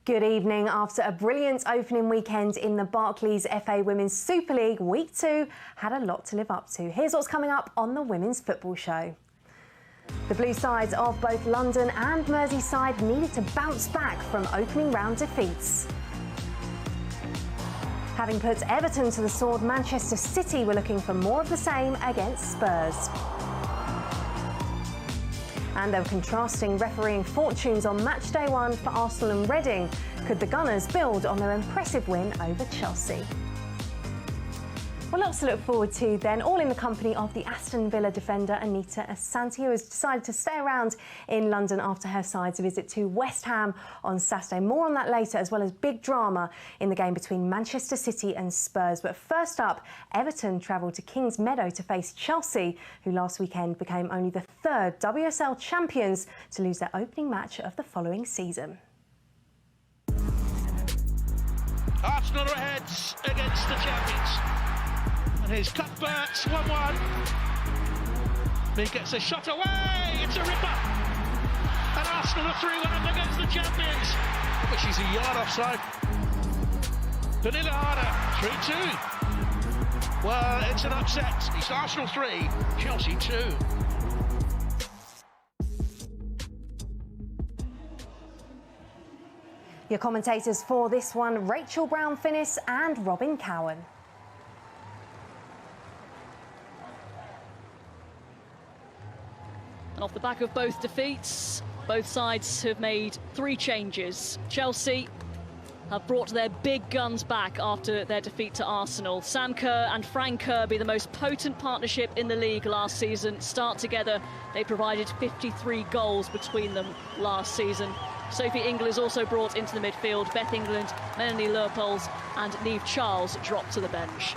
Good evening. After a brilliant opening weekend in the Barclays FA Women's Super League, Week 2 had a lot to live up to. Here's what's coming up on the Women's Football Show. The blue sides of both London and Merseyside needed to bounce back from opening round defeats. Having put Everton to the sword, Manchester City were looking for more of the same against Spurs. And there were contrasting refereeing fortunes on match day 1 for Arsenal and Reading. Could the Gunners build on their impressive win over Chelsea? Well, lots to look forward to then, all in the company of the Aston Villa defender Anita Asante, who has decided to stay around in London after her side's visit to West Ham on Saturday. More on that later, as well as big drama in the game between Manchester City and Spurs. But first up, Everton travelled to Kings Meadow to face Chelsea, who last weekend became only the third WSL champions to lose their opening match of the following season. Arsenal are ahead against the champions. And here's Cuthbert, 1-1. He gets a shot away, it's a ripper. And Arsenal are 3-1 up against the champions. But she's a yard offside. Vanilla Harder, 3-2. Well, it's an upset. It's Arsenal 3, Chelsea 2. Your commentators for this one, Rachel Brown-Finnis and Robin Cowan. And off the back of both defeats, both sides have made 3 changes. Chelsea have brought their big guns back after their defeat to Arsenal. Sam Kerr and Frank Kirby, the most potent partnership in the league last season, start together. They provided 53 goals between them last season. Sophie Ingle is also brought into the midfield. Beth England, Melanie Leupolz and Niamh Charles dropped to the bench.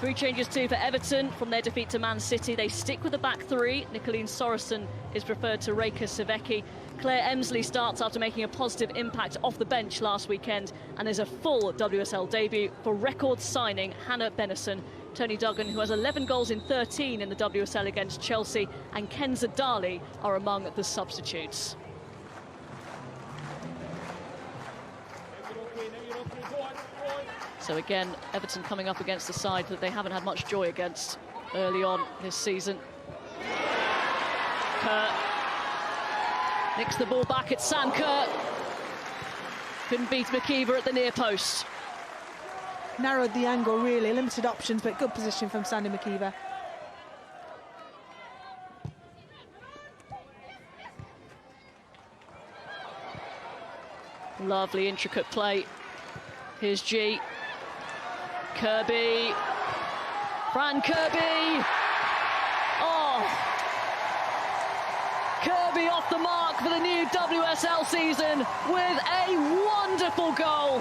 3 changes too for Everton from their defeat to Man City. They stick with the back 3. Nicoline Sorensen is preferred to Reika Savecki. Claire Emsley starts after making a positive impact off the bench last weekend. And there's a full WSL debut for record signing Hannah Bennison. Tony Duggan, who has 11 goals in 13 in the WSL against Chelsea, and Kenza Dali are among the substitutes. So again, Everton coming up against a side that they haven't had much joy against early on this season. Kerr nicks the ball back at Sam Kerr. Couldn't beat McKeever at the near post. Narrowed the angle, really. Limited options, but good position from Sandy McKeever. Lovely, intricate play. Here's G. Kirby. Fran Kirby. Oh. Kirby off the mark for the new WSL season with a wonderful goal.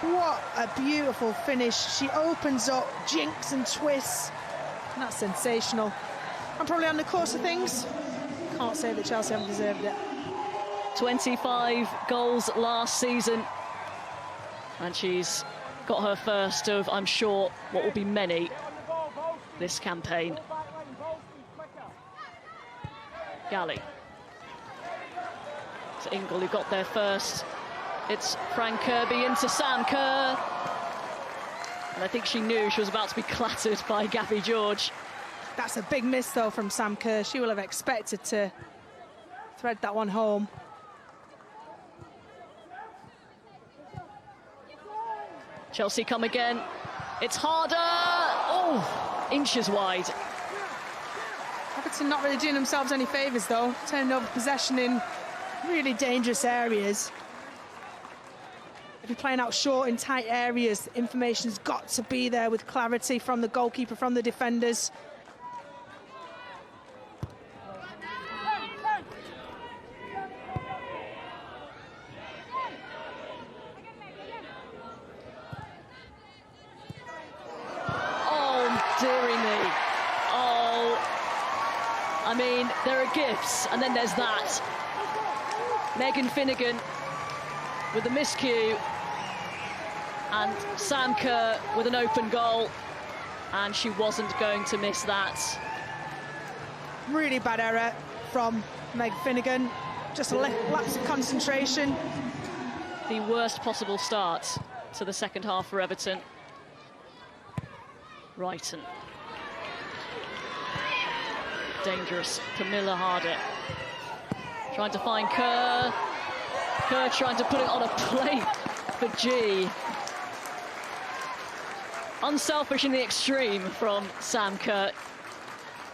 What a beautiful finish. She opens up, jinks and twists. And that's sensational. I'm probably on the course of things. Can't say that Chelsea haven't deserved it. 25 goals last season. And she's got her first of, I'm sure, what will be many this campaign. Galley. It's Ingle who got there first. It's Frank Kirby into Sam Kerr. And I think she knew she was about to be clattered by Gabby George. That's a big miss, though, from Sam Kerr. She will have expected to thread that one home. Chelsea come again. It's Harder. Oh, inches wide. Everton not really doing themselves any favours, though. Turning over possession in really dangerous areas. If you're playing out short in tight areas, information's got to be there with clarity from the goalkeeper, from the defenders. Dearie me. Oh, I mean, there are gifts, and then there's that. Megan Finnegan with a miscue, and Sam Kerr with an open goal, and she wasn't going to miss that. Really bad error from Meg Finnegan. just a lapse of concentration. The worst possible start to the second half for Everton. Brighton. Dangerous. Camilla Harder. Trying to find Kerr. Kerr trying to put it on a plate for G. Unselfish in the extreme from Sam Kerr.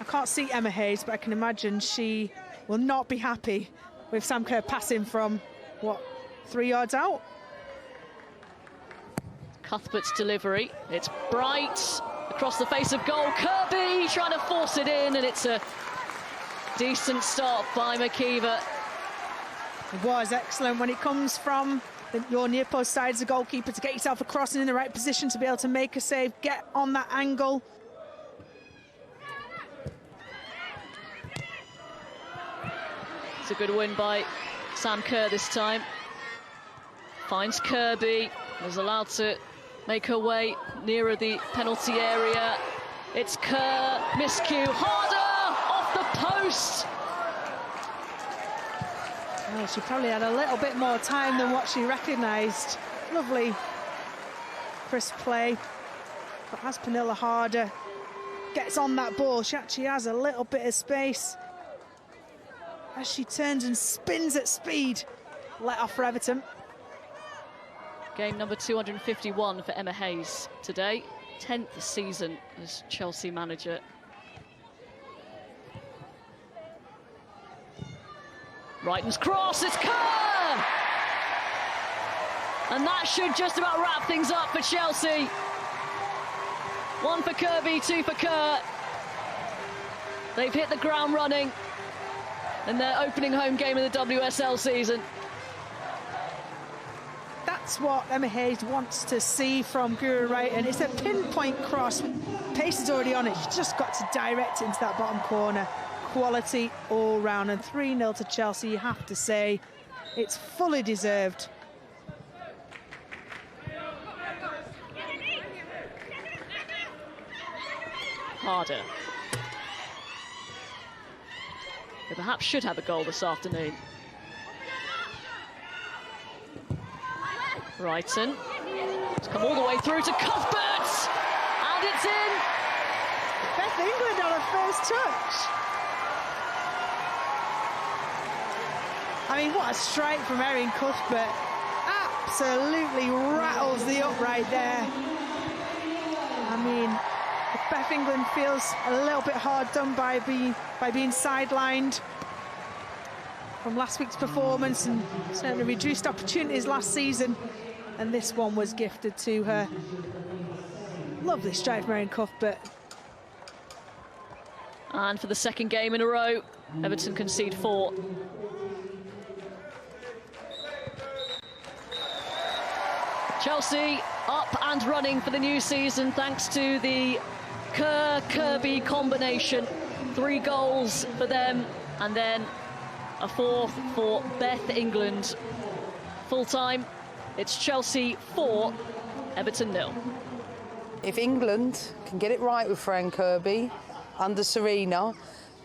I can't see Emma Hayes, but I can imagine she will not be happy with Sam Kerr passing from, what, 3 yards out? Cuthbert's delivery. It's Bright across the face of goal. Kirby trying to force it in, and it's a decent stop by McKeever. It was excellent when it comes from your near post side as a goalkeeper to get yourself across and in the right position to be able to make a save, get on that angle. It's a good win by Sam Kerr this time. Finds Kirby, is allowed to make her way nearer the penalty area. It's Kerr, miscue, Harder, off the post. Oh, she probably had a little bit more time than what she recognised. Lovely, crisp play. But as Pernilla Harder gets on that ball, she actually has a little bit of space. As she turns and spins at speed, let off for Everton. Game number 251 for Emma Hayes today. 10th season as Chelsea manager. Brighton's cross, it's Kerr! And that should just about wrap things up for Chelsea. 1 for Kirby, 2 for Kerr. They've hit the ground running in their opening home game of the WSL season. That's what Emma Hayes wants to see from Guru Wright, and it's a pinpoint cross. Pace is already on it. She's just got to direct it into that bottom corner. Quality all round, and 3-0 to Chelsea. You have to say it's fully deserved. Harder. They perhaps should have a goal this afternoon. Brighton. It's come all the way through to Cuthbert! And it's in! Beth England on her first touch. I mean, what a strike from Erin Cuthbert. Absolutely rattles the upright there. I mean, if Beth England feels a little bit hard done by being sidelined from last week's performance and certainly reduced opportunities last season, and this one was gifted to her. Lovely strike from Erin Cuthbert. And for the second game in a row, Everton concede 4. Chelsea up and running for the new season thanks to the Kerr-Kirby combination. 3 goals for them, and then a 4th for Beth England. Full-time, it's Chelsea 4, Everton 0. If England can get it right with Fran Kirby under Serena,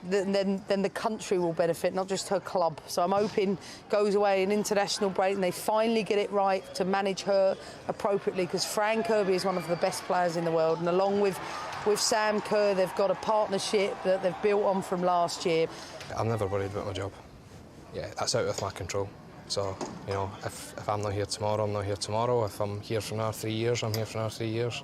then the country will benefit, not just her club. So I'm hoping goes away an international break and they finally get it right to manage her appropriately, because Fran Kirby is one of the best players in the world, and along with Sam Kerr, they've got a partnership that they've built on from last year. I'm never worried about my job. Yeah, that's out of my control. So, you know, if I'm not here tomorrow, I'm not here tomorrow. If I'm here for another 3 years, I'm here for another 3 years.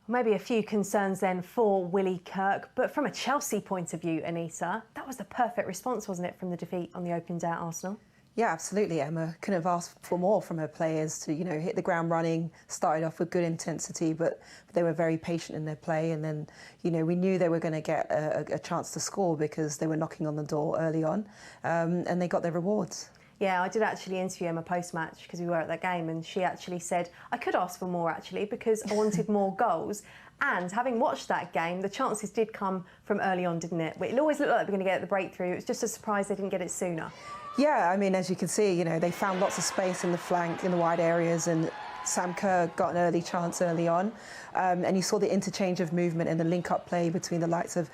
Maybe a few concerns then for Willie Kirk, but from a Chelsea point of view, Anita, that was the perfect response, wasn't it, from the defeat on the opening day at Arsenal? Yeah, absolutely, Emma. Couldn't have asked for more from her players to, you know, hit the ground running, started off with good intensity, but they were very patient in their play. And then, you know, we knew they were going to get a chance to score because they were knocking on the door early on, and they got their rewards. Yeah, I did actually interview Emma post-match because we were at that game, and she actually said, I could ask for more actually because I wanted more goals. And having watched that game, the chances did come from early on, didn't it? It always looked like they were going to get the breakthrough. It was just a surprise they didn't get it sooner. Yeah, I mean, as you can see, you know, they found lots of space in the flank, in the wide areas, and Sam Kerr got an early chance early on. And you saw the interchange of movement and the link-up play between the likes of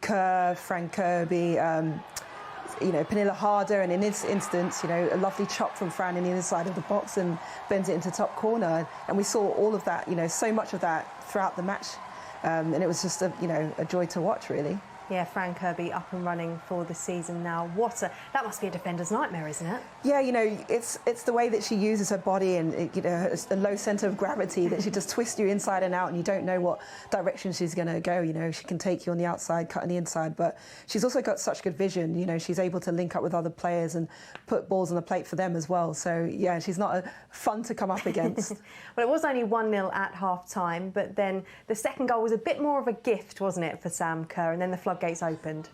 Kerr, Fran Kirby. you know, Pernilla Harder, and in this instance, you know, a lovely chop from Fran in the other side of the box and bends it into top corner. And we saw all of that, you know, so much of that throughout the match. And it was just a, you know, a joy to watch, really. Yeah, Fran Kirby up and running for the season now. That must be a defender's nightmare, isn't it? Yeah, you know, it's the way that she uses her body and, you know, a low centre of gravity that she just twists you inside and out, and you don't know what direction she's going to go. You know, she can take you on the outside, cut on the inside, but she's also got such good vision. You know, she's able to link up with other players and put balls on the plate for them as well. So, yeah, she's not fun to come up against. Well, it was only 1-0 at half-time, but then the second goal was a bit more of a gift, wasn't it, for Sam Kerr, and then the floodgates opened.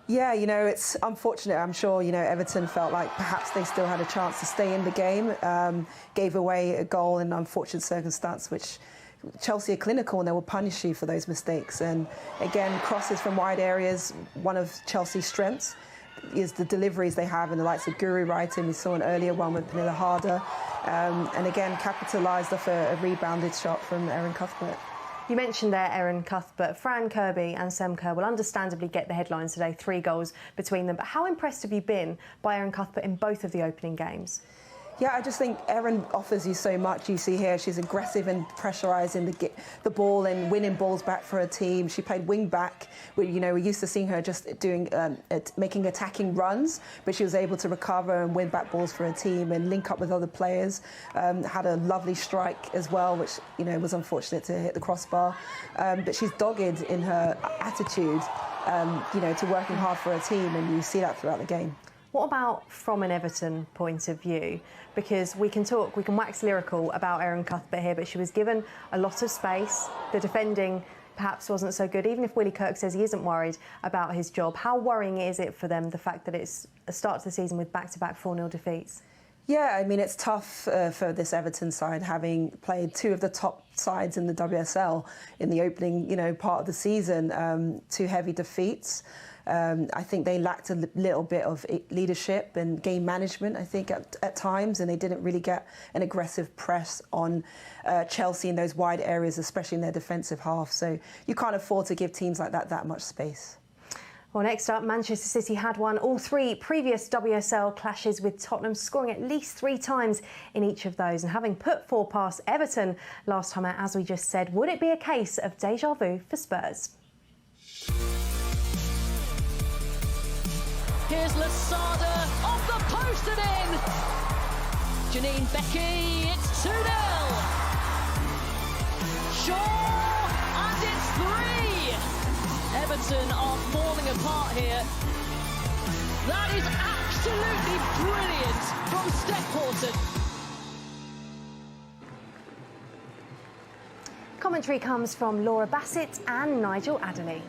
Yeah, you know, it's unfortunate. I'm sure, you know, Everton felt like perhaps they still had a chance to stay in the game, gave away a goal in an unfortunate circumstance, which Chelsea are clinical and they will punish you for those mistakes. And again, crosses from wide areas, one of Chelsea's strengths is the deliveries they have in the likes of Guru Wrighton. We saw an earlier one with Pernilla Harder. And again, capitalised off a rebounded shot from Erin Cuthbert. You mentioned there Erin Cuthbert. Fran Kirby and Sam Kerr will understandably get the headlines today, 3 goals between them. But how impressed have you been by Erin Cuthbert in both of the opening games? Yeah, I just think Erin offers you so much. You see here, she's aggressive and pressurising the ball and winning balls back for her team. She played wing back. You know, we're used to seeing her just doing making attacking runs, but she was able to recover and win back balls for her team and link up with other players. Had a lovely strike as well, which, you know, was unfortunate to hit the crossbar. But she's dogged in her attitude, you know, to working hard for her team, and you see that throughout the game. What about from an Everton point of view? Because we can wax lyrical about Erin Cuthbert here, but she was given a lot of space. The defending perhaps wasn't so good. Even if Willie Kirk says he isn't worried about his job, how worrying is it for them, the fact that it's a start to the season with back-to-back 4-0 defeats? Yeah, I mean, it's tough for this Everton side, having played 2 of the top sides in the WSL in the opening, you know, part of the season. 2 heavy defeats. I think they lacked a little bit of leadership and game management, I think, at times, and they didn't really get an aggressive press on Chelsea in those wide areas, especially in their defensive half. So you can't afford to give teams like that much space. Well, next up, Manchester City had won all 3 previous WSL clashes with Tottenham, scoring at least 3 times in each of those. And having put 4 past Everton last time out, as we just said, would it be a case of deja vu for Spurs? Here's Lasada off the post and in. Janine Becky, it's 2-0. Shaw, and it's 3. Everton are falling apart here. That is absolutely brilliant from Steph Horton. Commentary comes from Laura Bassett and Nigel Adderley.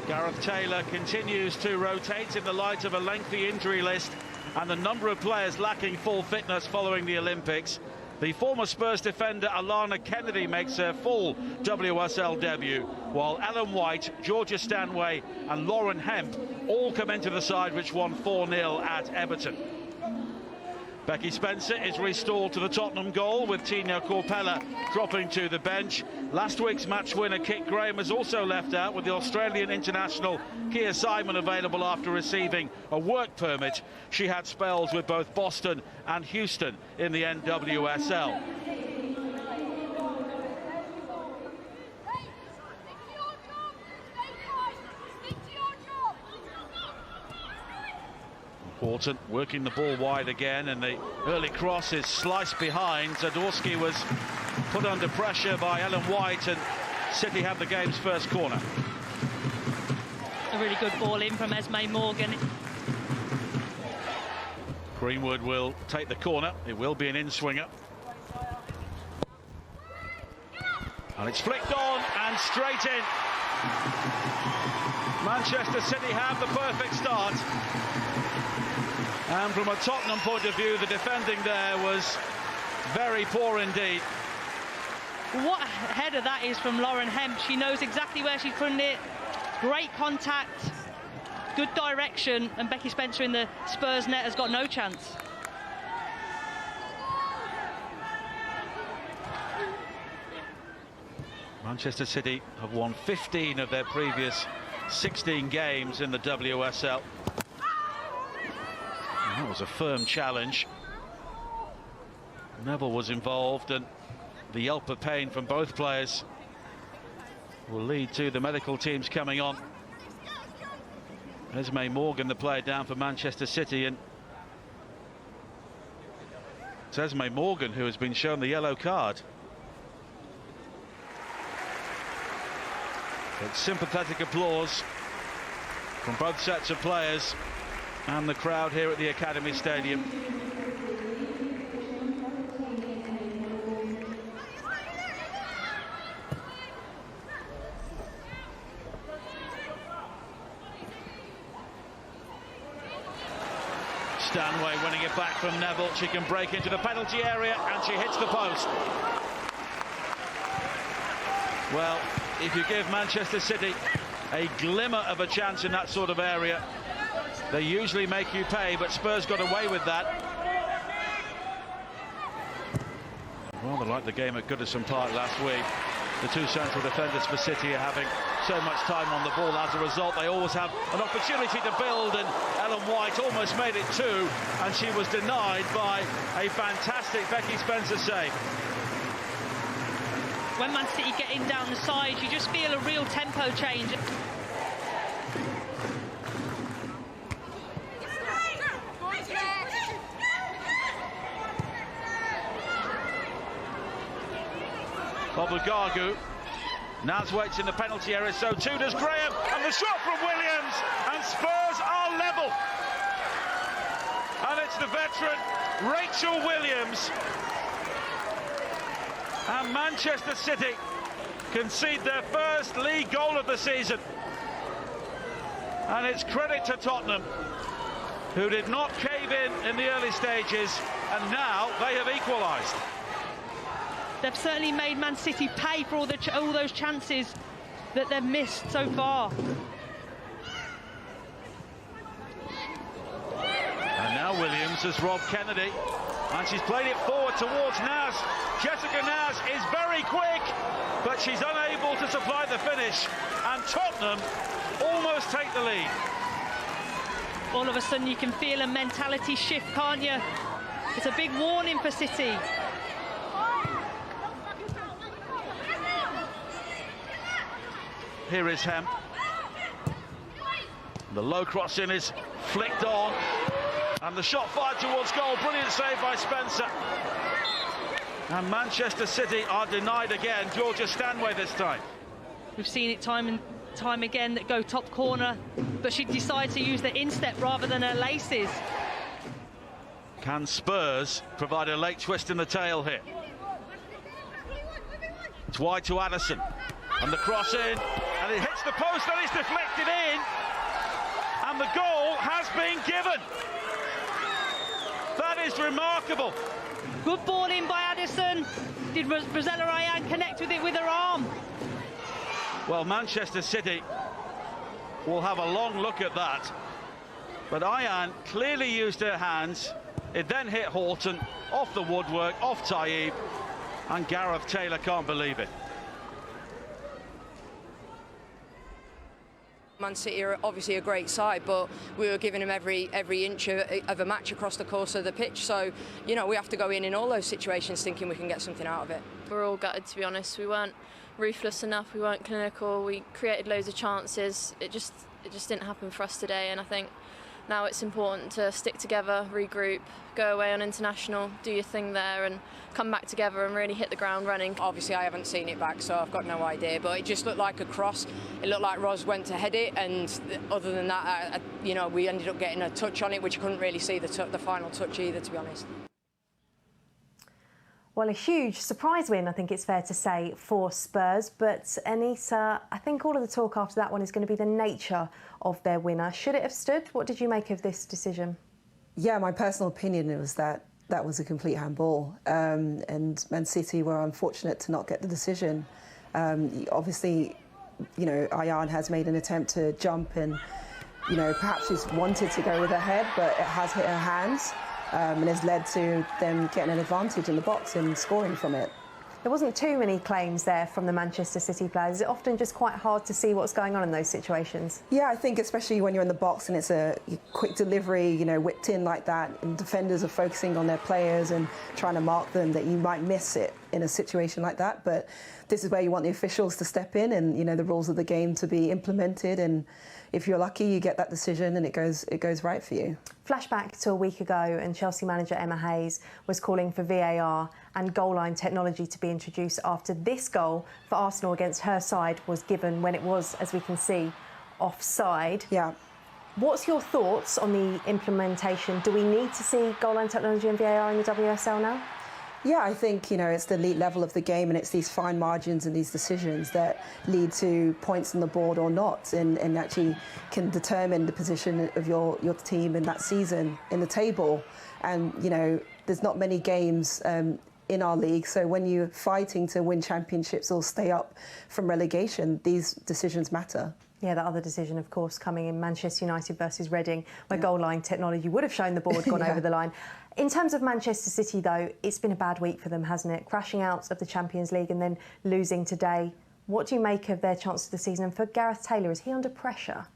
Gareth Taylor continues to rotate in the light of a lengthy injury list and the number of players lacking full fitness following the Olympics. The former Spurs defender Alana Kennedy makes her full WSL debut, while Ellen White, Georgia Stanway and Lauren Hemp all come into the side which won 4-0 at Everton. Becky Spencer is restored to the Tottenham goal, with Tina Corpella dropping to the bench. Last week's match winner Kit Graham was also left out, with the Australian international Kia Simon available after receiving a work permit. She had spells with both Boston and Houston in the NWSL. Important, working the ball wide again, and the early cross is sliced behind. Zadorsky was put under pressure by Ellen White, and City have the game's first corner. A really good ball in from Esme Morgan. Greenwood will take the corner. It will be an in-swinger. And it's flicked on and straight in. Manchester City have the perfect start. And from a Tottenham point of view, the defending there was very poor indeed. What a header that is from Lauren Hemp. She knows exactly where she's putting it. Great contact, good direction, and Becky Spencer in the Spurs net has got no chance. Manchester City have won 15 of their previous 16 games in the WSL. And that was a firm challenge. Neville was involved, and the yelp of pain from both players will lead to the medical teams coming on. Esme Morgan, the player down for Manchester City, and it's Esme Morgan who has been shown the yellow card. But sympathetic applause from both sets of players and the crowd here at the Academy Stadium. Stanway winning it back from Neville. She can break into the penalty area and she hits the post. Well, if you give Manchester City a glimmer of a chance in that sort of area, they usually make you pay, but Spurs got away with that. Rather like the game at Goodison Park last week. The two central defenders for City are having so much time on the ball. As a result, they always have an opportunity to build, and Ellen White almost made it two, and she was denied by a fantastic Becky Spencer save. When Man City get in down the side, you just feel a real tempo change. Obugagu. Naz waits in the penalty area, so too does Graham, and the shot from Williams, and Spurs are level. And it's the veteran Rachel Williams, and Manchester City concede their first league goal of the season. And it's credit to Tottenham, who did not cave in the early stages, and now they have equalised. They've certainly made Man City pay for all those chances that they've missed so far. And now Williams has robbed Kennedy, and she's played it forward towards Naz. Jessica Naz is very quick, but she's unable to supply the finish, and Tottenham almost take the lead. All of a sudden you can feel a mentality shift, can't you? It's a big warning for City. Here is Hemp. The low crossing is flicked on, and the shot fired towards goal. Brilliant save by Spencer. And Manchester City are denied again. Georgia Stanway this time. We've seen it time and time again that go top corner, but she decides to use the instep rather than her laces. Can Spurs provide a late twist in the tail here? It's wide to Addison, and the cross in, and it hits the post, and it's deflected in, and the goal has been given. That is remarkable. Good ball in by Addison. Did Rosella Ryan connect with it with her arm? Well, Manchester City will have a long look at that, but Ayan clearly used her hands. It then hit Horton, off the woodwork, off Taib, and Gareth Taylor can't believe it. Man City are obviously a great side, but we were giving them every inch of a match across the course of the pitch. So, you know, we have to go in all those situations thinking we can get something out of it. We're all gutted, to be honest. We weren't ruthless enough. We weren't clinical. We created loads of chances. It just didn't happen for us today. And I think now it's important to stick together, regroup, go away on international, do your thing there, and come back together and really hit the ground running. Obviously, I haven't seen it back, so I've got no idea. But it just looked like a cross. It looked like Ros went to head it, and other than that, you know, we ended up getting a touch on it, which you couldn't really see the final touch either, to be honest. Well, a huge surprise win, I think it's fair to say, for Spurs. But Anita, I think all of the talk after that one is going to be the nature of their winner. Should it have stood? What did you make of this decision? Yeah, my personal opinion was that was a complete handball. And Man City were unfortunate to not get the decision. Obviously, you know, Ayan has made an attempt to jump and, you know, perhaps she's wanted to go with her head, but it has hit her hands. And has led to them getting an advantage in the box and scoring from it. There wasn't too many claims there from the Manchester City players. Is it often just quite hard to see what's going on in those situations? Yeah, I think especially when you're in the box and it's a quick delivery, you know, whipped in like that, and defenders are focusing on their players and trying to mark them, that you might miss it in a situation like that. But this is where you want the officials to step in and, you know, the rules of the game to be implemented. And if you're lucky, you get that decision and it goes right for you. Flashback to a week ago, and Chelsea manager Emma Hayes was calling for VAR and goal line technology to be introduced after this goal for Arsenal against her side was given when it was, as we can see, offside. Yeah. What's your thoughts on the implementation? Do we need to see goal line technology and VAR in the WSL now? Yeah, I think, you know, it's the elite level of the game, and it's these fine margins and these decisions that lead to points on the board or not, and actually can determine the position of your team in that season in the table. And, you know, there's not many games in our league, so when you're fighting to win championships or stay up from relegation, these decisions matter. Yeah, the other decision, of course, coming in Manchester United versus Reading, where goal line technology would have shown the board gone over the line. In terms of Manchester City, though, it's been a bad week for them, hasn't it? Crashing out of the Champions League and then losing today. What do you make of their chances of the season? And for Gareth Taylor, is he under pressure?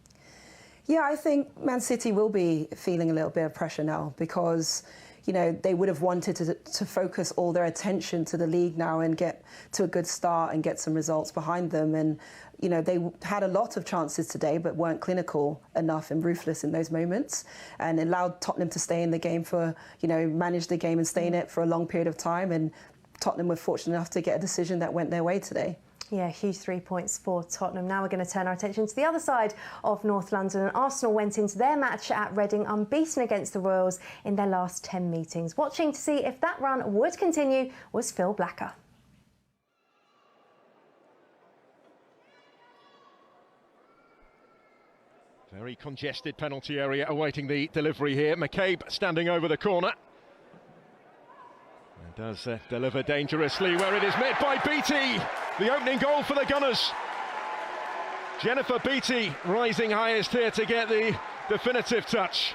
Yeah, I think Man City will be feeling a little bit of pressure now because, you know, they would have wanted to focus all their attention to the league now and get to a good start and get some results behind them. And, you know, they had a lot of chances today but weren't clinical enough and ruthless in those moments, and allowed Tottenham to stay in the game for, you know, manage the game and stay in it for a long period of time. And Tottenham were fortunate enough to get a decision that went their way today. Yeah, huge 3 points for Tottenham. Now we're going to turn our attention to the other side of North London. And Arsenal went into their match at Reading unbeaten against the Royals in their last 10 meetings. Watching to see if that run would continue was Phil Blacker. Very congested penalty area awaiting the delivery here. McCabe standing over the corner. And does deliver dangerously where it is met by Beattie. The opening goal for the Gunners. Jennifer Beattie rising highest here to get the definitive touch.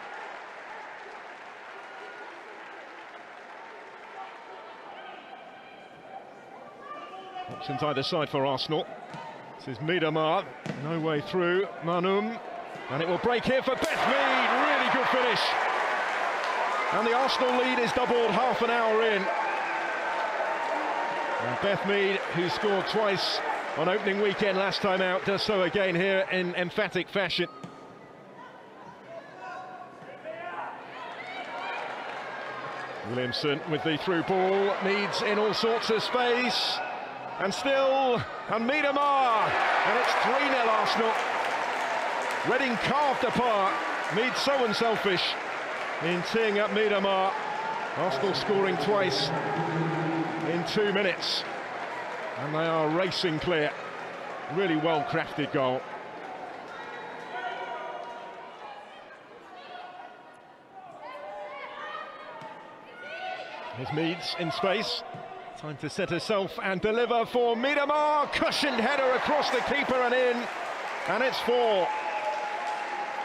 Options either side for Arsenal. This is Miedemar, no way through. Manum, and it will break here for Beth Mead. Really good finish. And the Arsenal lead is doubled half an hour in. And Beth Mead, who scored twice on opening weekend last time out, does so again here in emphatic fashion. Williamson with the through ball, Mead's in all sorts of space. And still, and Miedemar, and it's 3-0 Arsenal. Reading carved apart. Mead so unselfish in teeing up Miedemar. Arsenal scoring twice in 2 minutes. And they are racing clear. Really well-crafted goal. Here's Meads in space. Time to set herself and deliver for Miedemar. Cushioned header across the keeper and in. And it's 4.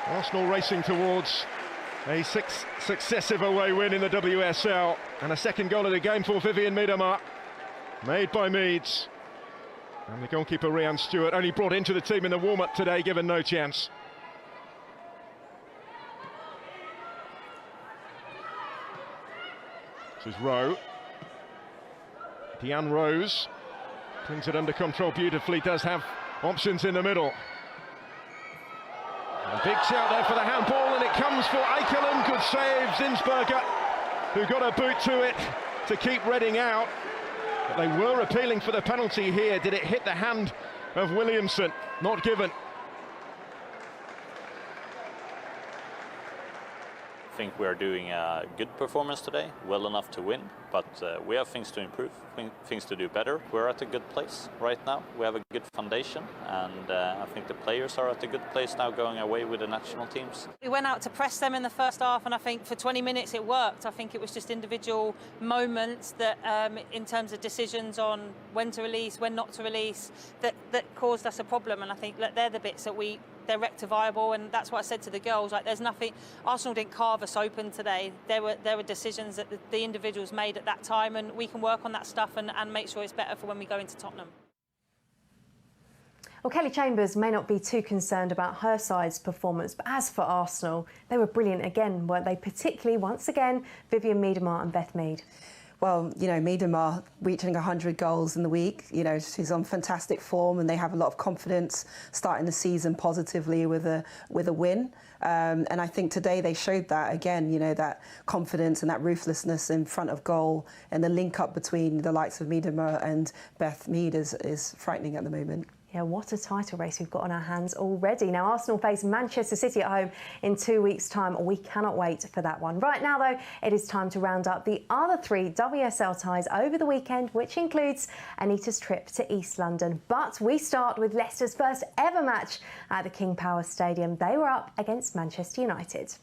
Arsenal racing towards a 6th successive away win in the WSL. And a second goal of the game for Vivian Miedemar. Made by Meads. And the goalkeeper Rhian Stewart, only brought into the team in the warm-up today, given no chance. This is Rowe. Deanne Rose clings it under control beautifully, does have options in the middle. A big shout there for the handball, and it comes for Eikeland. Good save, Zinsberger, who got a boot to it to keep Reading out. But they were appealing for the penalty here. Did it hit the hand of Williamson? Not given. I think we are doing a good performance today, well enough to win, but we have things to improve, things to do better. We're at a good place right now. We have a good foundation, and I think the players are at a good place now going away with the national teams. We went out to press them in the first half, and I think for 20 minutes it worked. I think it was just individual moments that, in terms of decisions on when to release, when not to release, that caused us a problem, and I think they're the bits that we they're rectifiable, and that's what I said to the girls. Like, there's nothing. Arsenal didn't carve us open today. There were decisions that the individuals made at that time, and we can work on that stuff and make sure it's better for when we go into Tottenham. Well, Kelly Chambers may not be too concerned about her side's performance, but as for Arsenal, they were brilliant again, weren't they? Particularly, once again, Vivianne Miedema and Beth Mead. Well, you know, Miedema reaching 100 goals in the week. You know, she's on fantastic form, and they have a lot of confidence starting the season positively with a win. And I think today they showed that again. You know, that confidence and that ruthlessness in front of goal, and the link up between the likes of Miedema and Beth Mead is frightening at the moment. Yeah, what a title race we've got on our hands already. Now, Arsenal face Manchester City at home in 2 weeks' time. We cannot wait for that one. Right now, though, it is time to round up the other 3 WSL ties over the weekend, which includes Anita's trip to East London. But we start with Leicester's first ever match at the King Power Stadium. They were up against Manchester United.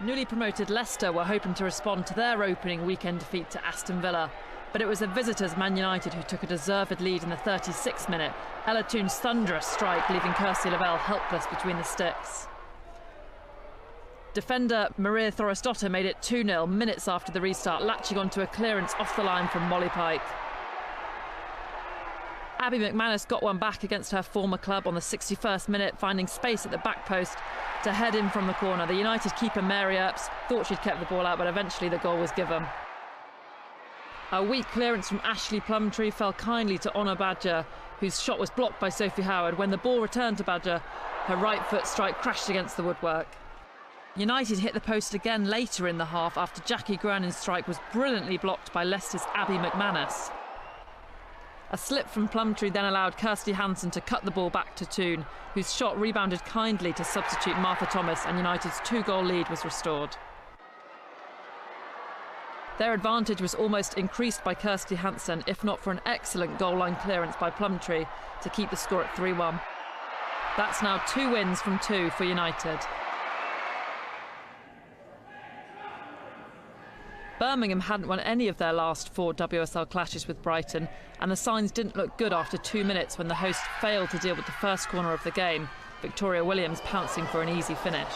Newly promoted Leicester were hoping to respond to their opening weekend defeat to Aston Villa. But it was the visitors, Man United, who took a deserved lead in the 36th minute. Ella Toon's thunderous strike, leaving Kirsty Lavelle helpless between the sticks. Defender Maria Thorosdotter made it 2-0 minutes after the restart, latching onto a clearance off the line from Molly Pike. Abby McManus got one back against her former club on the 61st minute, finding space at the back post to head in from the corner. The United keeper Mary Earps thought she'd kept the ball out, but eventually the goal was given. A weak clearance from Ashley Plumtree fell kindly to Honor Badger, whose shot was blocked by Sophie Howard. When the ball returned to Badger, her right foot strike crashed against the woodwork. United hit the post again later in the half after Jackie Grannin's strike was brilliantly blocked by Leicester's Abby McManus. A slip from Plumtree then allowed Kirsty Hansen to cut the ball back to Toon, whose shot rebounded kindly to substitute Martha Thomas, and United's 2-goal lead was restored. Their advantage was almost increased by Kirsty Hansen, if not for an excellent goal line clearance by Plumtree to keep the score at 3-1. That's now 2 wins from 2 for United. Birmingham hadn't won any of their last 4 WSL clashes with Brighton, and the signs didn't look good after 2 minutes when the host failed to deal with the first corner of the game, Victoria Williams pouncing for an easy finish.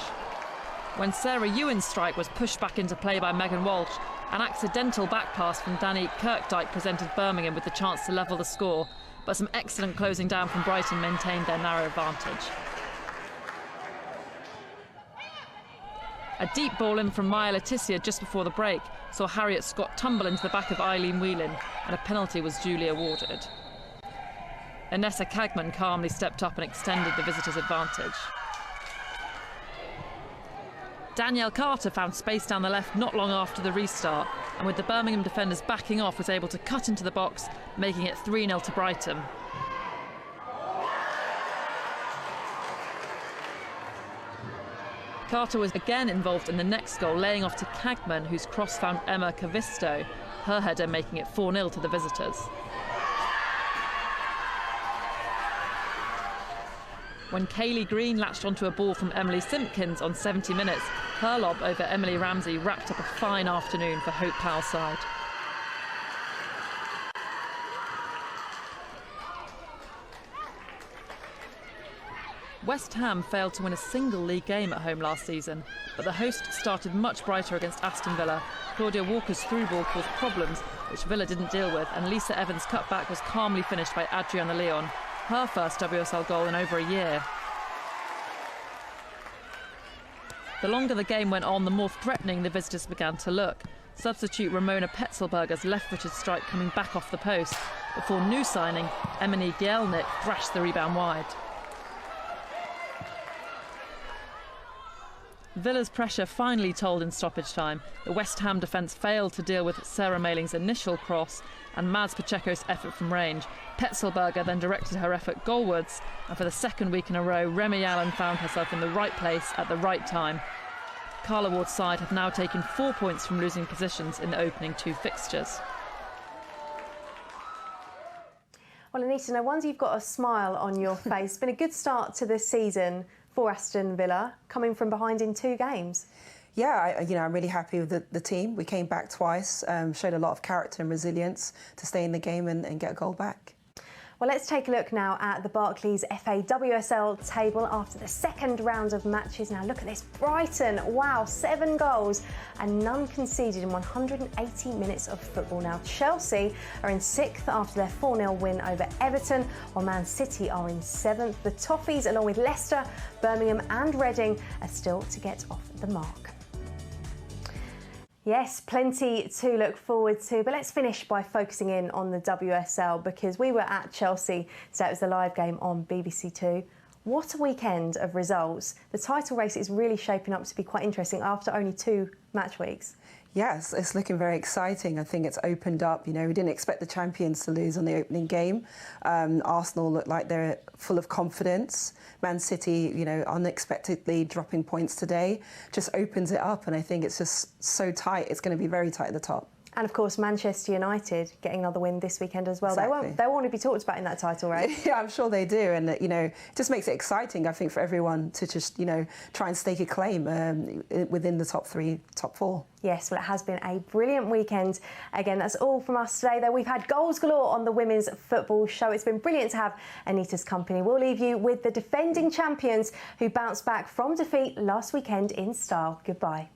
When Sarah Ewan's strike was pushed back into play by Megan Walsh, an accidental back pass from Danny Kirkdyke presented Birmingham with the chance to level the score, but some excellent closing down from Brighton maintained their narrow advantage. A deep ball in from Maya Leticia just before the break saw Harriet Scott tumble into the back of Eileen Whelan, and a penalty was duly awarded. Inessa Cagman calmly stepped up and extended the visitors' advantage. Danielle Carter found space down the left not long after the restart, and with the Birmingham defenders backing off, was able to cut into the box, making it 3-0 to Brighton. Carter was again involved in the next goal, laying off to Cagman, whose cross found Emma Cavisto, her header making it 4-0 to the visitors. When Kaylee Green latched onto a ball from Emily Simpkins on 70 minutes, her lob over Emily Ramsey wrapped up a fine afternoon for Hope Powell's side. West Ham failed to win a single league game at home last season, but the host started much brighter against Aston Villa. Claudia Walker's through ball caused problems, which Villa didn't deal with, and Lisa Evans' cutback was calmly finished by Adriana Leon, her first WSL goal in over a year. The longer the game went on, the more threatening the visitors began to look. Substitute Ramona Petzelberger's left-footed strike coming back off the post, before new signing Emily Gielnik thrashed the rebound wide. Villa's pressure finally told in stoppage time. The West Ham defence failed to deal with Sarah Mailing's initial cross and Mads Pacheco's effort from range. Petzelberger then directed her effort goalwards, and for the second week in a row, Remy Allen found herself in the right place at the right time. Carla Ward's side have now taken 4 points from losing positions in the opening 2 fixtures. Well, Anita, no wonder you've got a smile on your face. It's been a good start to this season for Aston Villa, coming from behind in 2 games. Yeah, I'm really happy with the team. We came back twice, showed a lot of character and resilience to stay in the game and get a goal back. Well, let's take a look now at the Barclays FA WSL table after the second round of matches. Now look at this, Brighton, wow, 7 goals and none conceded in 180 minutes of football. Now Chelsea are in 6th after their 4-0 win over Everton, while Man City are in 7th. The Toffees, along with Leicester, Birmingham and Reading, are still to get off the mark. Yes, plenty to look forward to, but let's finish by focusing in on the WSL because we were at Chelsea, so it was the live game on BBC Two. What a weekend of results. The title race is really shaping up to be quite interesting after only 2 match weeks. Yes, it's looking very exciting. I think it's opened up. You know, we didn't expect the champions to lose on the opening game. Arsenal look like they're full of confidence. Man City, you know, unexpectedly dropping points today just opens it up. And I think it's just so tight. It's going to be very tight at the top. And of course, Manchester United getting another win this weekend as well. Exactly. They want to be talked about in that title race. Yeah, I'm sure they do. And, you know, it just makes it exciting, I think, for everyone to just, you know, try and stake a claim within the top 3, top 4. Yes, well, it has been a brilliant weekend. Again, that's all from us today, though. We've had goals galore on the women's football show. It's been brilliant to have Anita's company. We'll leave you with the defending champions who bounced back from defeat last weekend in style. Goodbye.